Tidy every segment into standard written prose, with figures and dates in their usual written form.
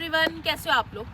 Everyone, कैसे हो आप लोग।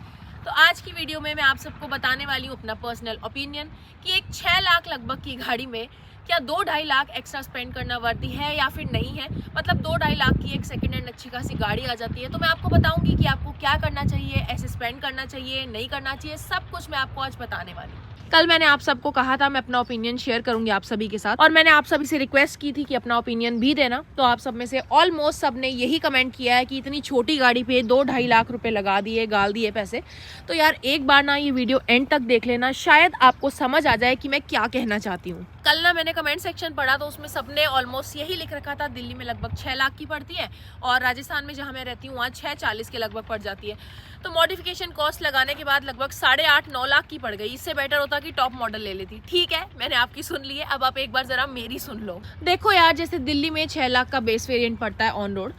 तो आज की वीडियो में मैं आप सबको बताने वाली हूँ अपना पर्सनल ओपिनियन कि एक 6 लाख लगभग की गाड़ी में क्या 2-2.5 लाख एक्स्ट्रा स्पेंड करना वर्दी है या फिर नहीं है। मतलब 2-2.5 लाख की एक सेकंड हैंड अच्छी खासी गाड़ी आ जाती है। तो मैं आपको बताऊंगी कि आपको क्या करना चाहिए, ऐसे स्पेंड करना चाहिए, नहीं करना चाहिए, सब कुछ मैं आपको आज बताने वाली हूँ। कल मैंने आप सबको कहा था मैं अपना ओपिनियन शेयर करूंगी आप सभी के साथ, और मैंने आप सभी से रिक्वेस्ट की थी कि अपना ओपिनियन भी देना। तो आप सब में से ऑलमोस्ट सब ने यही कमेंट किया है कि इतनी छोटी गाड़ी पे 2-2.5 लाख रुपए लगा दिए, गाल दिए पैसे। तो यार एक बार ना ये वीडियो एंड तक देख लेना, शायद आपको समझ आ जाए कि मैं क्या कहना चाहती हूँ। कल ना मैंने कमेंट सेक्शन पढ़ा तो उसमें सबने ऑलमोस्ट यही लिख रखा था, दिल्ली में लगभग 6 लाख की पड़ती है और राजस्थान में जहाँ मैं रहती हूँ वहाँ 640 के लगभग पड़ जाती है। तो मॉडिफिकेशन कॉस्ट लगाने के बाद लगभग 8.5-9 लाख की पड़ गई। इससे बेटर होता कि टॉप मॉडल ले लेती। ठीक है, मैंने आपकी सुन ली है, अब आप एक बार जरा मेरी सुन लो। देखो यार, जैसे दिल्ली में 6 लाख का बेस वेरिएंट पड़ता है ऑन रोड,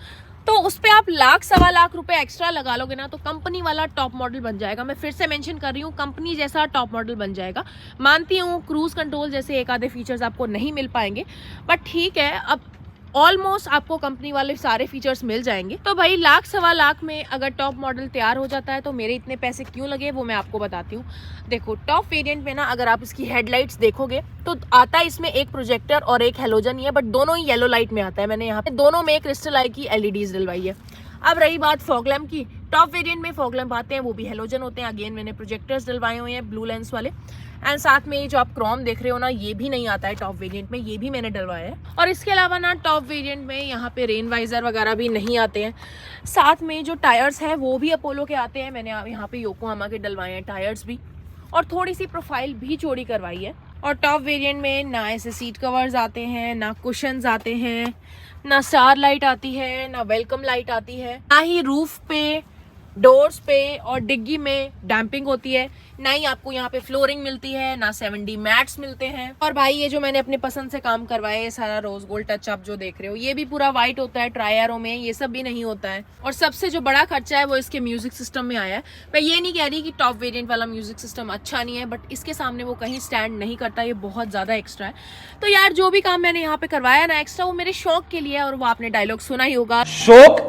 तो उस पे आप 1-1.25 लाख रुपए एक्स्ट्रा लगा लोगे ना तो कंपनी वाला टॉप मॉडल बन जाएगा। मैं फिर से मेंशन कर रही हूँ, कंपनी जैसा टॉप मॉडल बन जाएगा। मानती हूँ क्रूज कंट्रोल जैसे एक आधे फीचर्स आपको नहीं मिल पाएंगे, बट ठीक है, अब ऑलमोस्ट आपको कंपनी वाले सारे फीचर्स मिल जाएंगे। तो भाई 1-1.25 लाख में अगर टॉप मॉडल तैयार हो जाता है तो मेरे इतने पैसे क्यों लगे वो मैं आपको बताती हूँ। देखो, टॉप वेरिएंट में ना अगर आप इसकी हेडलाइट्स देखोगे तो आता है इसमें एक प्रोजेक्टर और एक हेलोजन ही है, बट दोनों ही येलो लाइट में आता है। मैंने यहाँ पे दोनों में क्रिस्टल आई की एलईडीज डलवाई है। अब रही बात फॉग लैम्प की, टॉप वेरिएंट में फॉग लैम्प आते हैं, वो भी हेलोजन होते हैं। अगेन मैंने प्रोजेक्टर्स डलवाए हुए हैं ब्लू लेंस वाले, एंड साथ में ये जो आप क्रोम देख रहे हो ना, ये भी नहीं आता है टॉप वेरिएंट में, ये भी मैंने डलवाया है। और इसके अलावा ना टॉप वेरिएंट में यहाँ पे रेन वाइजर वगैरह भी नहीं आते हैं। साथ में जो टायर्स हैं वो भी अपोलो के आते हैं। मैंने यहाँ पे योकोहामा के डलवाए हैं टायर्स भी, और थोड़ी सी प्रोफाइल भी चौड़ी करवाई है। और टॉप वेरिएंट में ना ऐसे सीट कवर्स आते हैं, ना कुशन्स आते हैं, ना स्टार लाइट आती है, ना वेलकम लाइट आती है, ना ही रूफ पे, डोर्स पे और डिग्गी में डैम्पिंग होती है, ना ही आपको यहाँ पे फ्लोरिंग मिलती है, ना 7D मैट्स मिलते हैं। और भाई ये जो मैंने अपने पसंद से काम करवाया है, सारा रोज गोल्ड टच आप जो देख रहे हो, ये भी पूरा व्हाइट होता है ट्राई एरो में, ये सब भी नहीं होता है। और सबसे जो बड़ा खर्चा है वो इसके म्यूजिक सिस्टम में आया है। मैं ये नहीं कह रही कि टॉप वेरिएंट वाला म्यूजिक सिस्टम अच्छा नहीं है, बट इसके सामने वो कहीं स्टैंड नहीं करता, ये बहुत ज्यादा एक्स्ट्रा है। तो यार जो भी काम मैंने यहाँ पे करवाया ना एक्स्ट्रा, वो मेरे शौक के लिए है, और वो आपने डायलॉग सुना ही होगा, शौक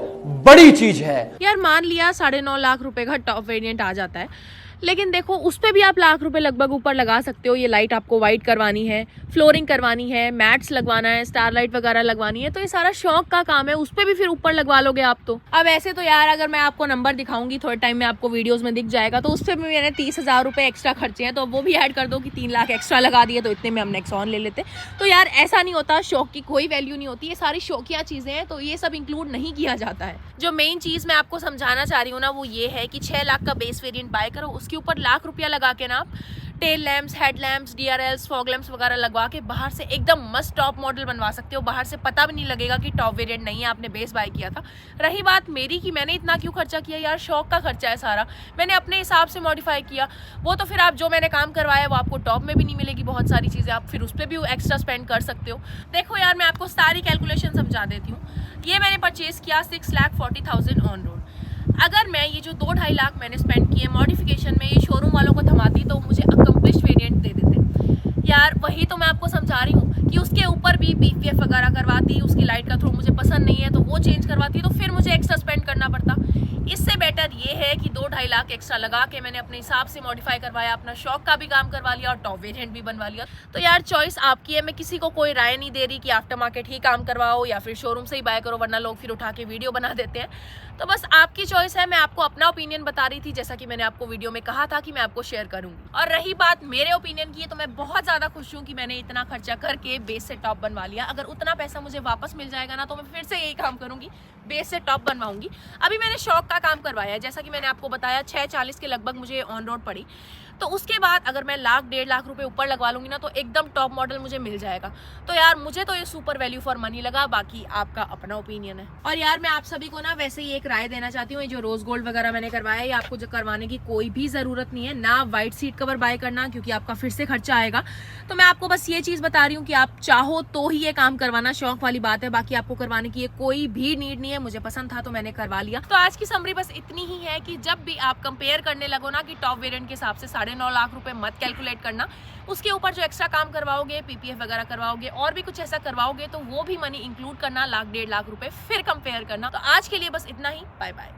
बड़ी चीज है। यार मान लिया 9.5 लाख रुपए का टॉप वेरिएंट आ जाता है, लेकिन देखो उस पे भी आप लाख रुपए लगभग ऊपर लगा सकते हो। ये लाइट आपको वाइट करवानी है, फ्लोरिंग करवानी है, मैट्स लगवाना है, स्टार लाइट वगैरह लगवानी है, तो ये सारा शौक का काम है, उस पे भी फिर ऊपर लगवा लोगे आप तो। अब ऐसे तो यार अगर मैं आपको नंबर दिखाऊंगी थोड़े टाइम में आपको वीडियोस में दिख जाएगा, तो उस पर भी मैंने 30,000 रुपए एक्स्ट्रा खर्चे हैं, तो वो भी ऐड कर दो कि 3 लाख एक्स्ट्रा लगा दिए, तो इतने में हम नेक्सॉन ले लेते। तो यार ऐसा नहीं होता, शौक की कोई वैल्यू नहीं होती, ये सारी शौकिया चीजें हैं, तो ये सब इंक्लूड नहीं किया जाता है। जो मेन चीज मैं आपको समझाना चाह रही हूँ ना, वो ये है कि 6 लाख का बेस वेरिएंट बाय करो, उसके ऊपर लाख रुपया लगा के ना आप tail lamps, head lamps, DRLs, fog lamps वगैरह लगवा के बाहर से एकदम मस्त टॉप मॉडल बनवा सकते हो। बाहर से पता भी नहीं लगेगा कि टॉप वेरिएंट नहीं है, आपने बेस बाय किया था। रही बात मेरी कि मैंने इतना क्यों खर्चा किया, यार शौक का खर्चा है सारा, मैंने अपने हिसाब से मॉडिफाई किया। वो तो फिर आप जो मैंने काम करवाया वो आपको टॉप में भी नहीं मिलेगी, बहुत सारी चीज़ें आप फिर उस पर भी एक्स्ट्रा स्पेंड कर सकते हो। देखो यार मैं आपको सारी कैलकुलेशन समझा देती हूँ। ये मैंने परचेज किया 6,40,000 ऑन रोड। अगर मैं ये जो 2-2.5 लाख मैंने स्पेंड किए मॉडिफिकेशन में, ये शोरूम वालों को थमाती तो मुझे अकम्प्लिश्ड वेरिएंट दे देते। यार वही तो मैं आपको समझा रही हूँ कि उसके ऊपर भी BPF वगैरह करवाती, उसकी लाइट का थ्रो मुझे पसंद नहीं है तो वो चेंज करवाती, तो फिर मुझे एक्स्ट्रा स्पेंड करना पड़ता। इससे बेटर ये है कि 2-2.5 लाख एक्स्ट्रा लगा के मैंने अपने हिसाब से मॉडिफाई करवाया, अपना शौक का भी काम करवा लिया और टॉप वेरिएंट भी बनवा लिया। तो यार चॉइस आपकी है, मैं किसी को कोई राय नहीं दे रही कि आफ्टर मार्केट ही काम करवाओ या फिर शोरूम से ही बाय करो, वरना लोग फिर उठा के वीडियो बना देते हैं। तो बस आपकी चॉइस है, मैं आपको अपना ओपिनियन बता रही थी, जैसा कि मैंने आपको वीडियो में कहा था कि मैं आपको शेयर करूंगी। और रही बात मेरे ओपिनियन की, तो मैं बहुत ज्यादा खुश हूँ कि मैंने इतना खर्चा करके बेस से टॉप बनवा लिया। अगर उतना पैसा मुझे वापस मिल जाएगा ना तो मैं फिर से यही काम करूंगी, बेस से टॉप बनवाऊंगी। अभी मैंने शौक का काम करवाया है, जैसा कि मैंने आपको बताया 640 के लगभग मुझे ऑन रोड पड़ी। तो उसके बाद अगर मैं 1-1.5 लाख रुपए ऊपर लगवा लूंगी ना तो एकदम टॉप मॉडल मुझे मिल जाएगा। तो यार मुझे तो ये सुपर वैल्यू फॉर मनी लगा, बाकी आपका अपना ओपिनियन है। और यार मैं आप सभी को ना वैसे ही एक राय देना चाहती हूँ, जो रोज गोल्ड वगैरह मैंने करवाया है आपको जो करवाने की कोई भी जरूरत नहीं है, ना व्हाइट सीट कवर बाय करना, क्योंकि आपका फिर से खर्चा आएगा। तो मैं आपको बस ये चीज बता रही हूँ कि आप चाहो तो ही ये काम करवाना, शौक वाली बात है, बाकी आपको करवाने की ये कोई भी नीड नहीं है। मुझे पसंद था तो मैंने करवा लिया। तो आज की समरी बस इतनी ही है कि जब भी आप कंपेयर करने लगो ना कि टॉप वेरिएंट के हिसाब से 9.5 लाख रुपए मत कैलकुलेट करना, उसके ऊपर जो एक्स्ट्रा काम करवाओगे, PPF वगैरह करवाओगे और भी कुछ ऐसा करवाओगे, तो वो भी मनी इंक्लूड करना, 1-1.5 लाख रुपए फिर कंपेयर करना। तो आज के लिए बस इतना ही, बाय बाय।